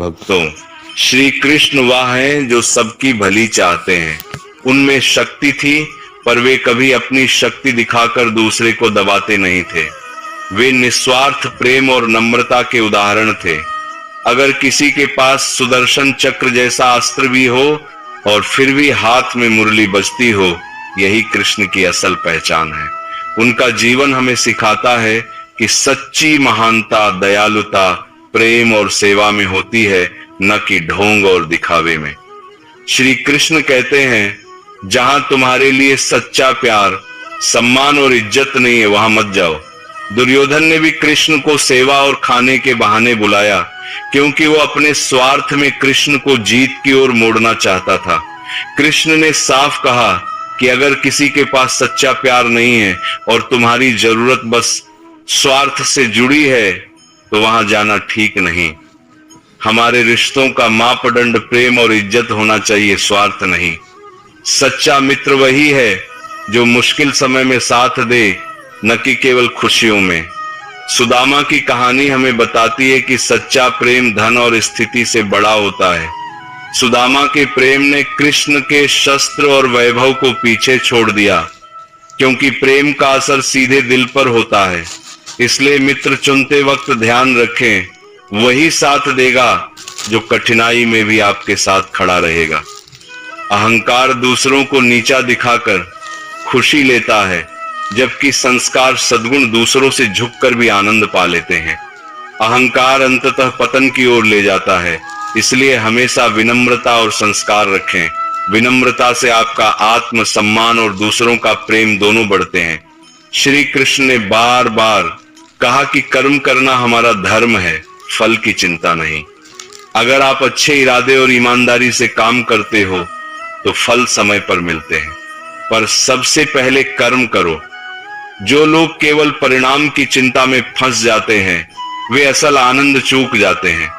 भक्तों, श्री कृष्ण वह हैं जो सबकी भली चाहते हैं। उनमें शक्ति थी, पर वे कभी अपनी शक्ति दिखाकर दूसरे को दबाते नहीं थे। वे निस्वार्थ प्रेम और नम्रता के उदाहरण थे। अगर किसी के पास सुदर्शन चक्र जैसा अस्त्र भी हो और फिर भी हाथ में मुरली बजती हो, यही कृष्ण की असल पहचान है। उनका जीवन हमें सिखाता है कि सच्ची महानता दयालुता, प्रेम और सेवा में होती है, न कि ढोंग और दिखावे में। श्री कृष्ण कहते हैं, जहां तुम्हारे लिए सच्चा प्यार, सम्मान और इज्जत नहीं है, वहां मत जाओ। दुर्योधन ने भी कृष्ण को सेवा और खाने के बहाने बुलाया, क्योंकि वो अपने स्वार्थ में कृष्ण को जीत की ओर मोड़ना चाहता था। कृष्ण ने साफ कहा कि अगर किसी के पास सच्चा प्यार नहीं है और तुम्हारी जरूरत बस स्वार्थ से जुड़ी है, तो वहां जाना ठीक नहीं। हमारे रिश्तों का मापदंड प्रेम और इज्जत होना चाहिए, स्वार्थ नहीं। सच्चा मित्र वही है जो मुश्किल समय में साथ दे, न कि केवल खुशियों में। सुदामा की कहानी हमें बताती है कि सच्चा प्रेम धन और स्थिति से बड़ा होता है। सुदामा के प्रेम ने कृष्ण के शस्त्र और वैभव को पीछे छोड़ दिया, क्योंकि प्रेम का असर सीधे दिल पर होता है। इसलिए मित्र चुनते वक्त ध्यान रखें, वही साथ देगा जो कठिनाई में भी आपके साथ खड़ा रहेगा। अहंकार दूसरों को नीचा दिखाकर खुशी लेता है, जबकि संस्कार सद्गुण दूसरों से झुककर भी आनंद पा लेते हैं। अहंकार अंततः पतन की ओर ले जाता है, इसलिए हमेशा विनम्रता और संस्कार रखें। विनम्रता से आपका आत्म सम्मान और दूसरों का प्रेम दोनों बढ़ते हैं। श्री कृष्ण ने बार बार कहा कि कर्म करना हमारा धर्म है, फल की चिंता नहीं। अगर आप अच्छे इरादे और ईमानदारी से काम करते हो तो फल समय पर मिलते हैं, पर सबसे पहले कर्म करो। जो लोग केवल परिणाम की चिंता में फंस जाते हैं, वे असल आनंद चूक जाते हैं।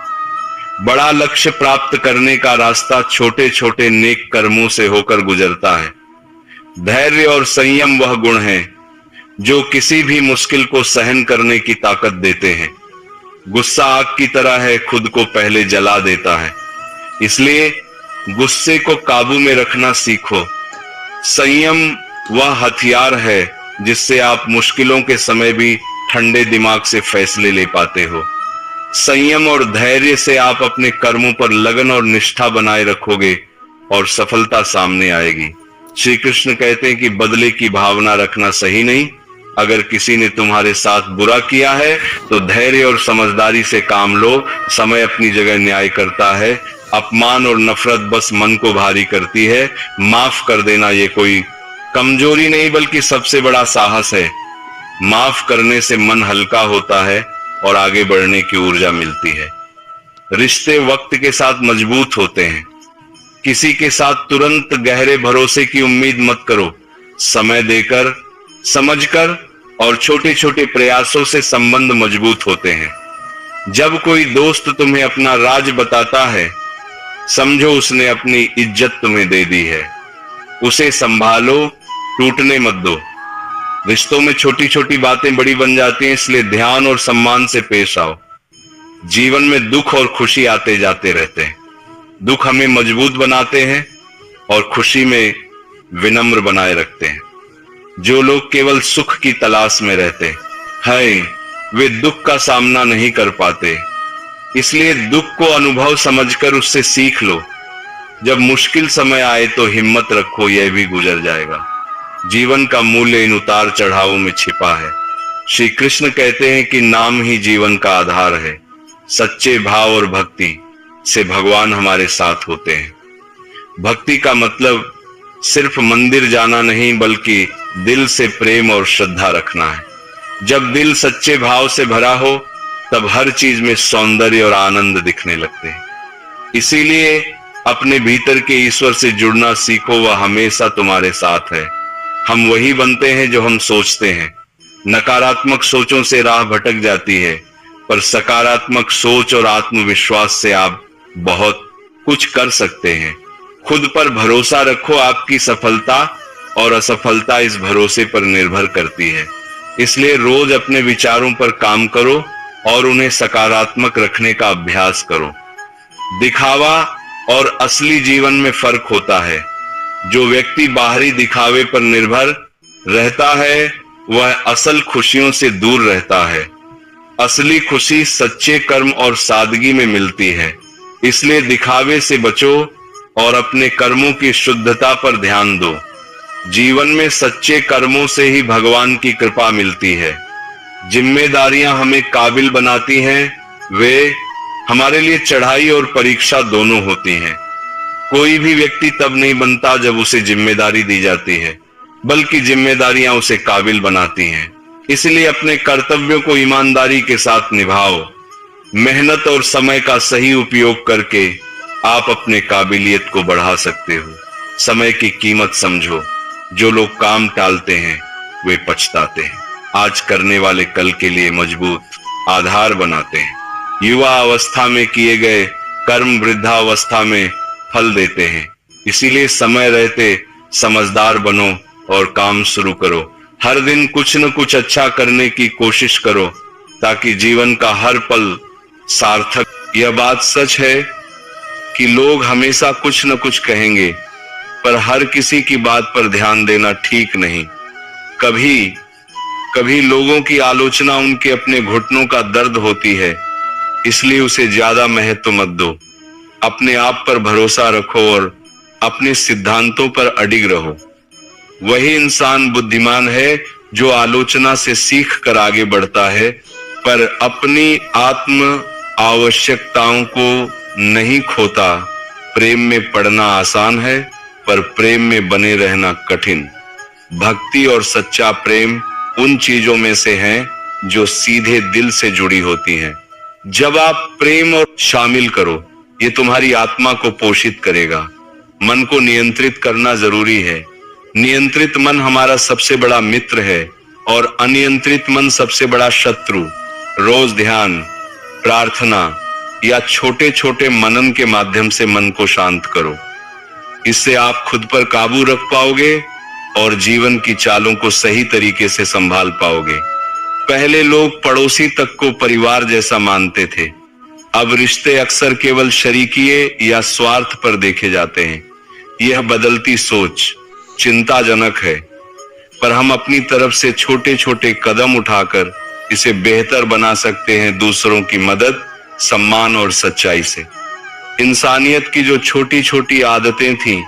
बड़ा लक्ष्य प्राप्त करने का रास्ता छोटे छोटे नेक कर्मों से होकर गुजरता है। धैर्य और संयम वह गुण हैं जो किसी भी मुश्किल को सहन करने की ताकत देते हैं। गुस्सा आग की तरह है, खुद को पहले जला देता है। इसलिए गुस्से को काबू में रखना सीखो। संयम वह हथियार है जिससे आप मुश्किलों के समय भी ठंडे दिमाग से फैसले ले पाते हो। संयम और धैर्य से आप अपने कर्मों पर लगन और निष्ठा बनाए रखोगे और सफलता सामने आएगी। श्री कृष्ण कहते हैं कि बदले की भावना रखना सही नहीं। अगर किसी ने तुम्हारे साथ बुरा किया है तो धैर्य और समझदारी से काम लो। समय अपनी जगह न्याय करता है। अपमान और नफरत बस मन को भारी करती है। माफ कर देना ये कोई कमजोरी नहीं बल्कि सबसे बड़ा साहस है। माफ करने से मन हल्का होता है और आगे बढ़ने की ऊर्जा मिलती है। रिश्ते वक्त के साथ मजबूत होते हैं। किसी के साथ तुरंत गहरे भरोसे की उम्मीद मत करो। समय देकर, समझकर और छोटे छोटे प्रयासों से संबंध मजबूत होते हैं। जब कोई दोस्त तुम्हें अपना राज बताता है, समझो उसने अपनी इज्जत तुम्हें दे दी है। उसे संभालो, टूटने मत दो। रिश्तों में छोटी छोटी बातें बड़ी बन जाती हैं, इसलिए ध्यान और सम्मान से पेश आओ। जीवन में दुख और खुशी आते जाते रहते हैं। दुख हमें मजबूत बनाते हैं और खुशी में विनम्र बनाए रखते हैं। जो लोग केवल सुख की तलाश में रहते हैं, वे दुख का सामना नहीं कर पाते। इसलिए दुख को अनुभव समझकर उससे सीख लो। जब मुश्किल समय आए तो हिम्मत रखो, यह भी गुजर जाएगा। जीवन का मूल्य इन उतार चढ़ावों में छिपा है। श्री कृष्ण कहते हैं कि नाम ही जीवन का आधार है। सच्चे भाव और भक्ति से भगवान हमारे साथ होते हैं। भक्ति का मतलब सिर्फ मंदिर जाना नहीं, बल्कि दिल से प्रेम और श्रद्धा रखना है। जब दिल सच्चे भाव से भरा हो, तब हर चीज में सौंदर्य और आनंद दिखने लगते हैं। इसीलिए अपने भीतर के ईश्वर से जुड़ना सीखो, वह हमेशा तुम्हारे साथ है। हम वही बनते हैं जो हम सोचते हैं। नकारात्मक सोचों से राह भटक जाती है, पर सकारात्मक सोच और आत्मविश्वास से आप बहुत कुछ कर सकते हैं। खुद पर भरोसा रखो। आपकी सफलता और असफलता इस भरोसे पर निर्भर करती है। इसलिए रोज अपने विचारों पर काम करो और उन्हें सकारात्मक रखने का अभ्यास करो। दिखावा और असली जीवन में फर्क होता है। जो व्यक्ति बाहरी दिखावे पर निर्भर रहता है वह असल खुशियों से दूर रहता है। असली खुशी सच्चे कर्म और सादगी में मिलती है। इसलिए दिखावे से बचो और अपने कर्मों की शुद्धता पर ध्यान दो। जीवन में सच्चे कर्मों से ही भगवान की कृपा मिलती है। जिम्मेदारियां हमें काबिल बनाती हैं, वे हमारे लिए चढ़ाई और परीक्षा दोनों होती हैं। कोई भी व्यक्ति तब नहीं बनता जब उसे जिम्मेदारी दी जाती है, बल्कि जिम्मेदारियां उसे काबिल बनाती हैं। इसलिए अपने कर्तव्यों को ईमानदारी के साथ निभाओ। मेहनत और समय का सही उपयोग करके आप अपने काबिलियत को बढ़ा सकते हो। समय की कीमत समझो। जो लोग काम टालते हैं वे पछताते हैं। आज करने वाले कल के लिए मजबूत आधार बनाते हैं। युवा अवस्था में किए गए कर्म वृद्धावस्था में फल देते हैं। इसीलिए समय रहते समझदार बनो और काम शुरू करो। हर दिन कुछ न कुछ अच्छा करने की कोशिश करो ताकि जीवन का हर पल सार्थक। यह बात सच है कि लोग हमेशा कुछ न कुछ कहेंगे, पर हर किसी की बात पर ध्यान देना ठीक नहीं। कभी कभी लोगों की आलोचना उनके अपने घुटनों का दर्द होती है, इसलिए उसे ज्यादा महत्व मत दो। अपने आप पर भरोसा रखो और अपने सिद्धांतों पर अडिग रहो। वही इंसान बुद्धिमान है जो आलोचना से सीख कर आगे बढ़ता है, पर अपनी आत्म आवश्यकताओं को नहीं खोता। प्रेम में पड़ना आसान है, पर प्रेम में बने रहना कठिन। भक्ति और सच्चा प्रेम उन चीजों में से हैं जो सीधे दिल से जुड़ी होती हैं। जब आप प्रेम और शामिल करो, ये तुम्हारी आत्मा को पोषित करेगा। मन को नियंत्रित करना जरूरी है। नियंत्रित मन हमारा सबसे बड़ा मित्र है और अनियंत्रित मन सबसे बड़ा शत्रु। रोज ध्यान, प्रार्थना या छोटे छोटे मनन के माध्यम से मन को शांत करो। इससे आप खुद पर काबू रख पाओगे और जीवन की चालों को सही तरीके से संभाल पाओगे। पहले लोग पड़ोसी तक को परिवार जैसा मानते थे। अब रिश्ते अक्सर केवल शरीकिये या स्वार्थ पर देखे जाते हैं। यह बदलती सोच चिंताजनक है, पर हम अपनी तरफ से छोटे छोटे कदम उठाकर इसे बेहतर बना सकते हैं। दूसरों की मदद, सम्मान और सच्चाई से। इंसानियत की जो छोटी छोटी आदतें थीं,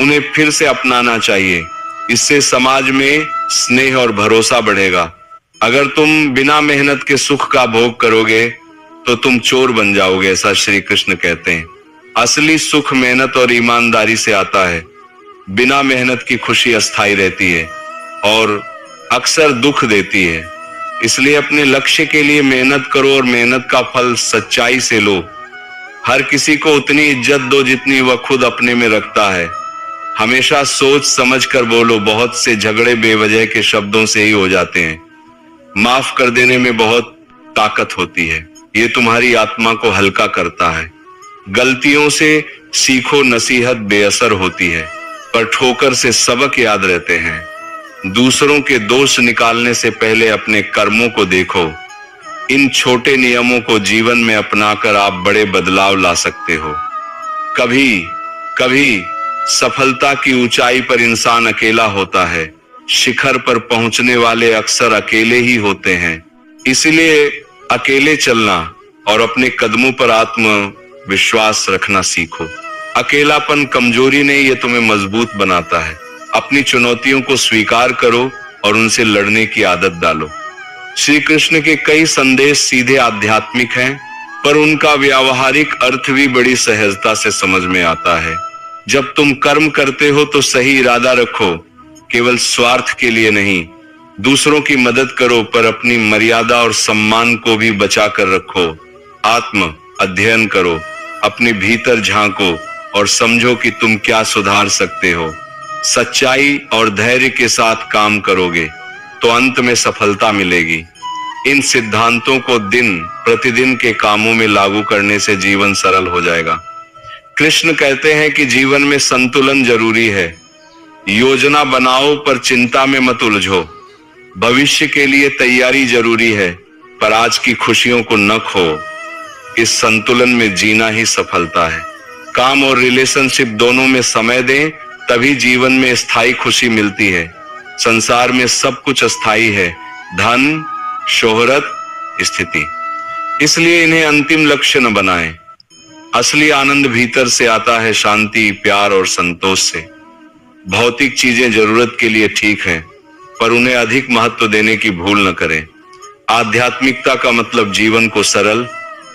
उन्हें फिर से अपनाना चाहिए। इससे समाज में स्नेह और भरोसा बढ़ेगा। अगर तुम बिना मेहनत के सुख का भोग करोगे तो तुम चोर बन जाओगे, ऐसा श्री कृष्ण कहते हैं। असली सुख मेहनत और ईमानदारी से आता है। बिना मेहनत की खुशी अस्थायी रहती है और अक्सर दुख देती है। इसलिए अपने लक्ष्य के लिए मेहनत करो और मेहनत का फल सच्चाई से लो। हर किसी को उतनी इज्जत दो जितनी वह खुद अपने में रखता है। हमेशा सोच समझ कर बोलो। बहुत से झगड़े बेवजह के शब्दों से ही हो जाते हैं। माफ कर देने में बहुत ताकत होती है। ये तुम्हारी आत्मा को हल्का करता है। गलतियों से सीखो, नसीहत बेअसर होती है, पर ठोकर से सबक याद रहते हैं। दूसरों के दोष निकालने से पहले अपने कर्मों को देखो। इन छोटे नियमों को जीवन में अपनाकर आप बड़े बदलाव ला सकते हो। कभी कभी सफलता की ऊंचाई पर इंसान अकेला होता है। शिखर पर पहुंचने वाले अक्सर अकेले ही होते हैं। इसलिए अकेले चलना और अपने कदमों पर आत्मविश्वास रखना सीखो। अकेलापन कमजोरी नहीं, ये तुम्हें मजबूत बनाता है। अपनी चुनौतियों को स्वीकार करो और उनसे लड़ने की आदत डालो। श्री कृष्ण के कई संदेश सीधे आध्यात्मिक हैं, पर उनका व्यावहारिक अर्थ भी बड़ी सहजता से समझ में आता है। जब तुम कर्म करते हो तो सही इरादा रखो, केवल स्वार्थ के लिए नहीं। दूसरों की मदद करो, पर अपनी मर्यादा और सम्मान को भी बचा कर रखो। आत्म अध्ययन करो, अपने भीतर झांको और समझो कि तुम क्या सुधार सकते हो। सच्चाई और धैर्य के साथ काम करोगे तो अंत में सफलता मिलेगी। इन सिद्धांतों को दिन प्रतिदिन के कामों में लागू करने से जीवन सरल हो जाएगा। कृष्ण कहते हैं कि जीवन में संतुलन जरूरी है। योजना बनाओ पर चिंता में मत उलझो। भविष्य के लिए तैयारी जरूरी है, पर आज की खुशियों को न खो। इस संतुलन में जीना ही सफलता है। काम और रिलेशनशिप दोनों में समय दें, तभी जीवन में स्थायी खुशी मिलती है। संसार में सब कुछ अस्थायी है, धन, शोहरत, स्थिति। इसलिए इन्हें अंतिम लक्ष्य न बनाएं। असली आनंद भीतर से आता है, शांति, प्यार और संतोष से। भौतिक चीजें जरूरत के लिए ठीक हैं, पर उन्हें अधिक महत्व देने की भूल न करें। आध्यात्मिकता का मतलब जीवन को सरल,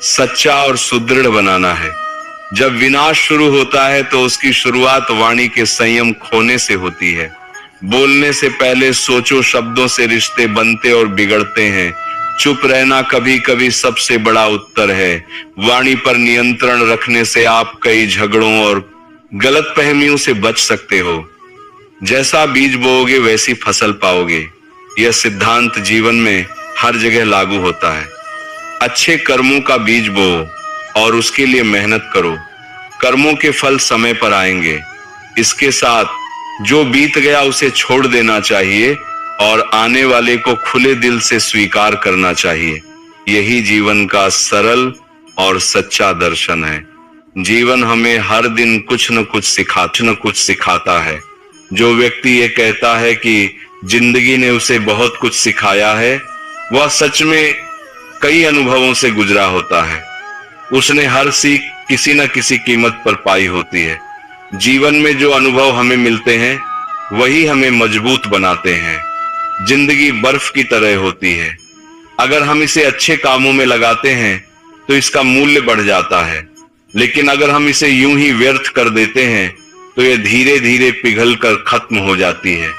सच्चा और सुदृढ़ बनाना है। जब विनाश शुरू होता है तो उसकी शुरुआत वाणी के संयम खोने से होती है। बोलने से पहले सोचो, शब्दों से रिश्ते बनते और बिगड़ते हैं। चुप रहना कभी कभी सबसे बड़ा उत्तर है। वाणी पर नियंत्रण रखने से आप कई झगड़ों और गलतफहमियों से बच सकते हो। जैसा बीज बोओगे वैसी फसल पाओगे। यह सिद्धांत जीवन में हर जगह लागू होता है। अच्छे कर्मों का बीज बोओ और उसके लिए मेहनत करो। कर्मों के फल समय पर आएंगे। इसके साथ जो बीत गया उसे छोड़ देना चाहिए और आने वाले को खुले दिल से स्वीकार करना चाहिए। यही जीवन का सरल और सच्चा दर्शन है। जीवन हमें हर दिन कुछ न कुछ सिखाता है। जो व्यक्ति ये कहता है कि जिंदगी ने उसे बहुत कुछ सिखाया है, वह सच में कई अनुभवों से गुजरा होता है। उसने हर सीख किसी न किसी कीमत पर पाई होती है। जीवन में जो अनुभव हमें मिलते हैं वही हमें मजबूत बनाते हैं। जिंदगी बर्फ की तरह होती है। अगर हम इसे अच्छे कामों में लगाते हैं तो इसका मूल्य बढ़ जाता है, लेकिन अगर हम इसे यूं ही व्यर्थ कर देते हैं तो यह धीरे धीरे पिघल कर खत्म हो जाती है।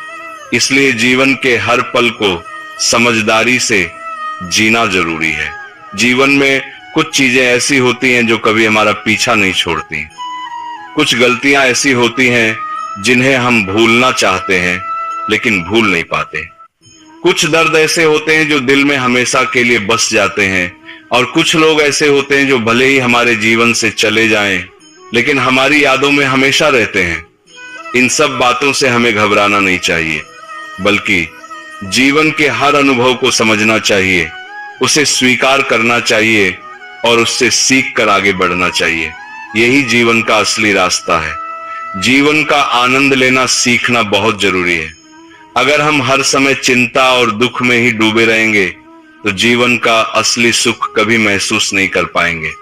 इसलिए जीवन के हर पल को समझदारी से जीना जरूरी है। जीवन में कुछ चीजें ऐसी होती हैं जो कभी हमारा पीछा नहीं छोड़ती। कुछ गलतियां ऐसी होती हैं जिन्हें हम भूलना चाहते हैं लेकिन भूल नहीं पाते। कुछ दर्द ऐसे होते हैं जो दिल में हमेशा के लिए बस जाते हैं, और कुछ लोग ऐसे होते हैं जो भले ही हमारे जीवन से चले जाएं लेकिन हमारी यादों में हमेशा रहते हैं। इन सब बातों से हमें घबराना नहीं चाहिए, बल्कि जीवन के हर अनुभव को समझना चाहिए, उसे स्वीकार करना चाहिए और उससे सीख कर आगे बढ़ना चाहिए। यही जीवन का असली रास्ता है। जीवन का आनंद लेना सीखना बहुत जरूरी है। अगर हम हर समय चिंता और दुख में ही डूबे रहेंगे तो जीवन का असली सुख कभी महसूस नहीं कर पाएंगे।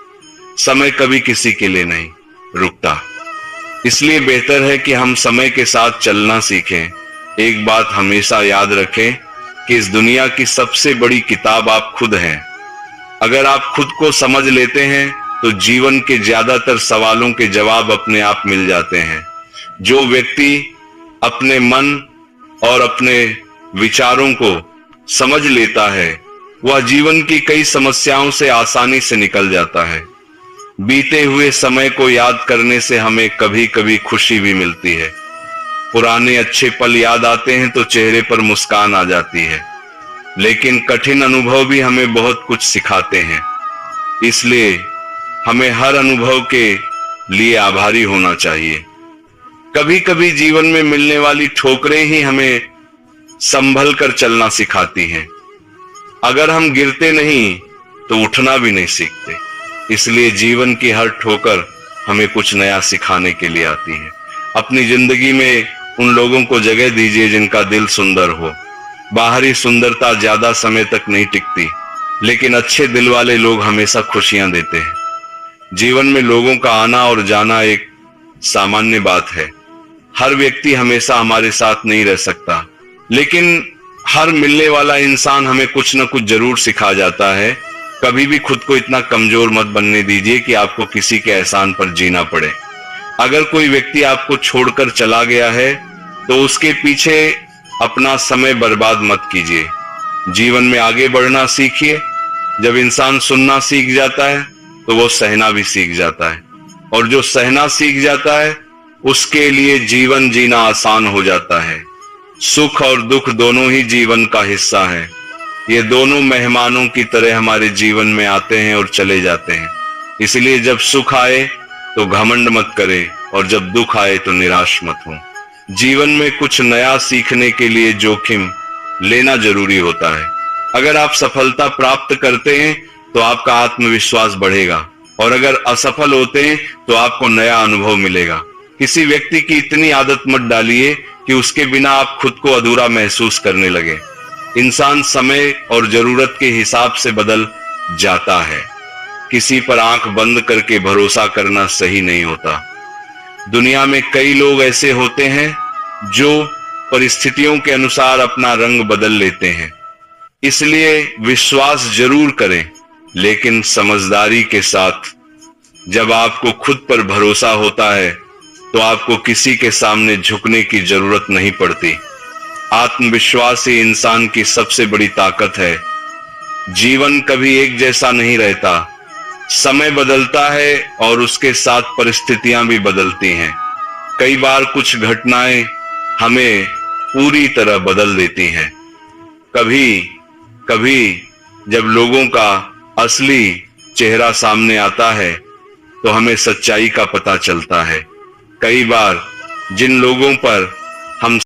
समय कभी किसी के लिए नहीं रुकता, इसलिए बेहतर है कि हम समय के साथ चलना सीखें। एक बात हमेशा याद रखें कि इस दुनिया की सबसे बड़ी किताब आप खुद हैं। अगर आप खुद को समझ लेते हैं तो जीवन के ज्यादातर सवालों के जवाब अपने आप मिल जाते हैं। जो व्यक्ति अपने मन और अपने विचारों को समझ लेता है वह जीवन की कई समस्याओं से आसानी से निकल जाता है। बीते हुए समय को याद करने से हमें कभी कभी खुशी भी मिलती है। पुराने अच्छे पल याद आते हैं तो चेहरे पर मुस्कान आ जाती है, लेकिन कठिन अनुभव भी हमें बहुत कुछ सिखाते हैं। इसलिए हमें हर अनुभव के लिए आभारी होना चाहिए। कभी कभी जीवन में मिलने वाली ठोकरें ही हमें संभल कर चलना सिखाती हैं। अगर हम गिरते नहीं तो उठना भी नहीं सीखते। इसलिए जीवन की हर ठोकर हमें कुछ नया सिखाने के लिए आती है। अपनी जिंदगी में उन लोगों को जगह दीजिए जिनका दिल सुंदर हो। बाहरी सुंदरता ज्यादा समय तक नहीं टिकती, लेकिन अच्छे दिल वाले लोग हमेशा खुशियां देते हैं। जीवन में लोगों का आना और जाना एक सामान्य बात है। हर व्यक्ति हमेशा हमारे साथ नहीं रह सकता, लेकिन हर मिलने वाला इंसान हमें कुछ न कुछ जरूर सिखा जाता है। कभी भी खुद को इतना कमजोर मत बनने दीजिए कि आपको किसी के एहसान पर जीना पड़े। अगर कोई व्यक्ति आपको छोड़कर चला गया है तो उसके पीछे अपना समय बर्बाद मत कीजिए। जीवन में आगे बढ़ना सीखिए। जब इंसान सुनना सीख जाता है तो वो सहना भी सीख जाता है, और जो सहना सीख जाता है उसके लिए जीवन जीना आसान हो जाता है। सुख और दुख दोनों ही जीवन का हिस्सा है। ये दोनों मेहमानों की तरह हमारे जीवन में आते हैं और चले जाते हैं। इसलिए जब सुख आए तो घमंड मत करें, और जब दुख आए तो निराश मत हो। जीवन में कुछ नया सीखने के लिए जोखिम लेना जरूरी होता है। अगर आप सफलता प्राप्त करते हैं तो आपका आत्मविश्वास बढ़ेगा। और अगर असफल होते हैं तो आपको नया अनुभव मिलेगा। किसी व्यक्ति की इतनी आदत मत डालिए कि उसके बिना आप खुद को अधूरा महसूस करने लगे। इंसान समय और जरूरत के हिसाब से बदल जाता है। किसी पर आंख बंद करके भरोसा करना सही नहीं होता। दुनिया में कई लोग ऐसे होते हैं जो परिस्थितियों के अनुसार अपना रंग बदल लेते हैं। इसलिए विश्वास जरूर करें, लेकिन समझदारी के साथ। जब आपको खुद पर भरोसा होता है तो आपको किसी के सामने झुकने की जरूरत नहीं पड़ती। आत्मविश्वास ही इंसान की सबसे बड़ी ताकत है। जीवन कभी एक जैसा नहीं रहता। समय बदलता है और उसके साथ परिस्थितियां भी बदलती हैं। कई बार कुछ घटनाएं हमें पूरी तरह बदल देती हैं। कभी कभी जब लोगों का असली चेहरा सामने आता है तो हमें सच्चाई का पता चलता है। कई बार जिन लोगों पर हम